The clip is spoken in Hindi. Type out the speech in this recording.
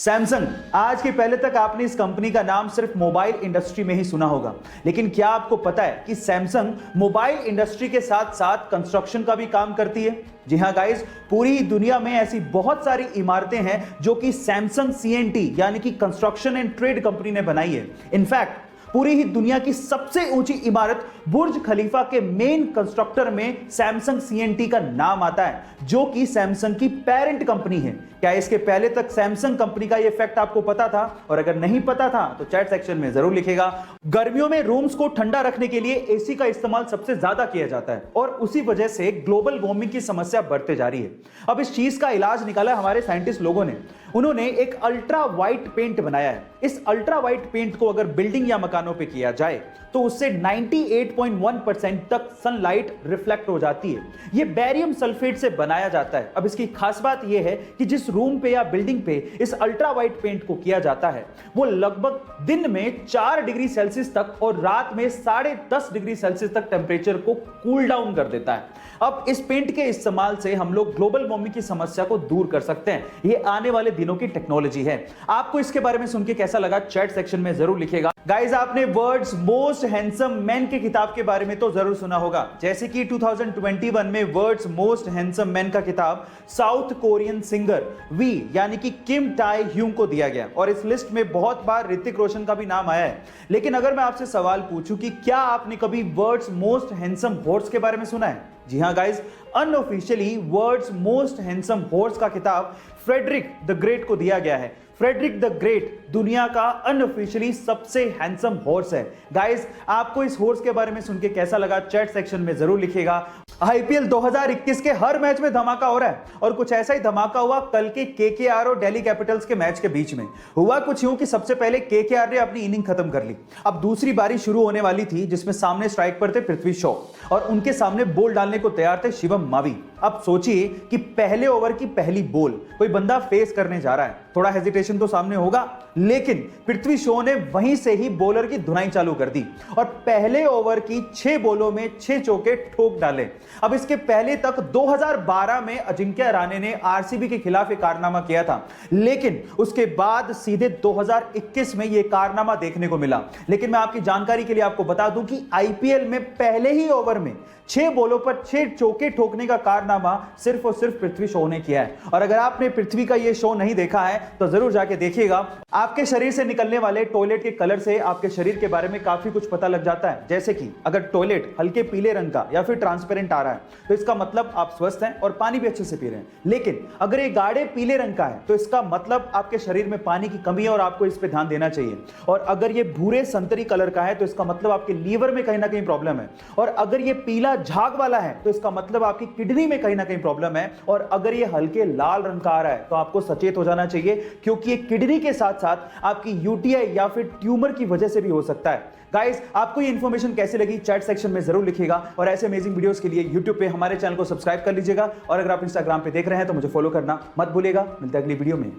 सैमसंग। आज के पहले तक आपने इस कंपनी का नाम सिर्फ मोबाइल इंडस्ट्री में ही सुना होगा, लेकिन क्या आपको पता है कि सैमसंग मोबाइल इंडस्ट्री के साथ साथ कंस्ट्रक्शन का भी काम करती है। जी हां गाइस, पूरी दुनिया में ऐसी बहुत सारी इमारतें हैं जो कि सैमसंग सीएनटी यानी कि कंस्ट्रक्शन एंड ट्रेड कंपनी ने बनाई है। इनफैक्ट पूरी ही दुनिया की सबसे ऊंची इमारत बुर्ज खलीफा के मेन कंस्ट्रक्टर में सैमसंग सीएनटी का नाम आता है, जो कि सैमसंग की पेरेंट कंपनी है। क्या इसके पहले तक सैमसंग कंपनी का ये फैक्ट आपको पता था? और अगर नहीं पता था तो चैट सेक्शन में जरूर लिखेगा। गर्मियों में रूम्स को ठंडा रखने के लिए एसी का इस्तेमाल सबसे ज्यादा किया जाता है और उसी वजह से ग्लोबल वार्मिंग की समस्या बढ़ते जा रही है। अब इस चीज का इलाज निकाला हमारे साइंटिस्ट लोगों ने। उन्होंने एक अल्ट्रा वाइट पेंट बनाया है। इस अल्ट्रा वाइट पेंट को अगर बिल्डिंग या मकानों पे किया जाए तो उससे 98.1% तक सनलाइट रिफ्लेक्ट हो जाती है। यह बेरियम सल्फेट से बनाया जाता है। अब इसकी खास बात यह है कि जिस रूम पे या बिल्डिंग पे इस अल्ट्रा वाइट पेंट को किया जाता है वो लगभग दिन में 4 डिग्री सेल्सियस तक और रात में 10.5 डिग्री सेल्सियस तक टेम्परेचर को कूल डाउन कर देता है। अब इस पेंट के इस्तेमाल से हम लोग ग्लोबल वार्मिंग की समस्या को दूर कर सकते हैं। यह आने वाले दिनों की टेक्नोलॉजी है। आपको इसके बारे में सुन के कैसा लगा चैट सेक्शन में जरूर लिखेगा। गाइस, आपने वर्ल्ड्स मोस्ट हैंडसम मैन के किताब के बारे में तो जरूर सुना होगा, जैसे कि 2021 में वर्ल्ड्स मोस्ट हैंडसम मैन का किताब साउथ कोरियन सिंगर वी यानी कि किम टाई ह्यूंग को दिया गया और इस लिस्ट में बहुत बार ऋतिक रोशन का भी नाम आया है। लेकिन अगर मैं आपसे सवाल पूछूं कि क्या आपने कभी वर्ल्ड्स मोस्ट हैंडसम हॉर्स के बारे में सुना है? जी हां guys, unofficially world's most handsome horse का किताब फ्रेडरिक द ग्रेट को दिया गया है। फ्रेडरिक द ग्रेट दुनिया का अनऑफिशियली सबसे हैंडसम हॉर्स है। गाइस, आपको इस हॉर्स के बारे में सुन के कैसा लगा चैट सेक्शन में जरूर लिखेगा। आईपीएल 2021 के हर मैच में धमाका हो रहा है और कुछ ऐसा ही धमाका हुआ कल के केकेआर और दिल्ली कैपिटल्स के मैच के बीच में। हुआ कुछ यूं कि सबसे पहले केकेआर ने अपनी इनिंग खत्म कर ली। अब दूसरी बारी शुरू होने वाली थी जिसमें सामने स्ट्राइक पर थे पृथ्वी शॉ और उनके सामने बॉल डालने को तैयार थे शिवम मावी। अब सोचिए कि पहले ओवर की पहली बॉल कोई बंदा फेस करने जा रहा है, थोड़ा हेजिटेशन तो सामने होगा, लेकिन पृथ्वी शॉ ने वहीं से ही बॉलर की धुनाई चालू कर दी और पहले ओवर की 6 बॉलों में 6 चौके ठोक डाले। अब इसके पहले तक 2012 में अजिंक्य रहाणे ने आरसीबी के खिलाफ एक कारनामा किया था, लेकिन उसके बाद सीधे 2021 में यह कारनामा देखने को मिला। लेकिन मैं आपकी जानकारी के लिए आपको बता दूं कि आईपीएल में पहले ही ओवर में 6 बॉलों पर 6 चौके ठोकने का कारनामा सिर्फ और सिर्फ पृथ्वी शॉ ने किया है। और अगर आपने पृथ्वी का यह शो नहीं देखा है तो जरूर जाके देखिएगा। आपके शरीर से निकलने वाले टॉयलेट के कलर से आपके शरीर के बारे में काफी कुछ पता लग जाता है। जैसे कि अगर टॉयलेट हल्के पीले रंग का या फिर ट्रांसपेरेंट आ रहा है तो इसका मतलब आप स्वस्थ हैं और पानी भी अच्छे से पी रहे हैं। लेकिन अगर ये गाढ़े पीले रंग का है तो इसका मतलब आपके शरीर में पानी की कमी है और आपको इस पे ध्यान देना चाहिए। और अगर ये भूरे संतरी कलर का है तो इसका मतलब आपके लीवर में कहीं ना कहीं प्रॉब्लम है। और अगर ये पीला झाग वाला है तो इसका मतलब आपकी किडनी में कहीं ना कहीं प्रॉब्लम है। और अगर ये हल्के लाल रंग का आ रहा है तो आपको सचेत हो जाना चाहिए, क्योंकि ये किडनी के साथ साथ आपकी यूटीआई या फिर ट्यूमर की वजह से भी हो सकता है। गाइस, आपको ये इंफॉर्मेशन कैसी लगी चैट सेक्शन में जरूर लिखिएगा और ऐसे अमेजिंग वीडियोस के लिए यूट्यूब पे हमारे चैनल को सब्सक्राइब कर लीजिएगा और अगर आप इंस्टाग्राम पे देख रहे हैं तो मुझे फॉलो करना मत भूलिएगा। मिलते हैं अगली वीडियो में।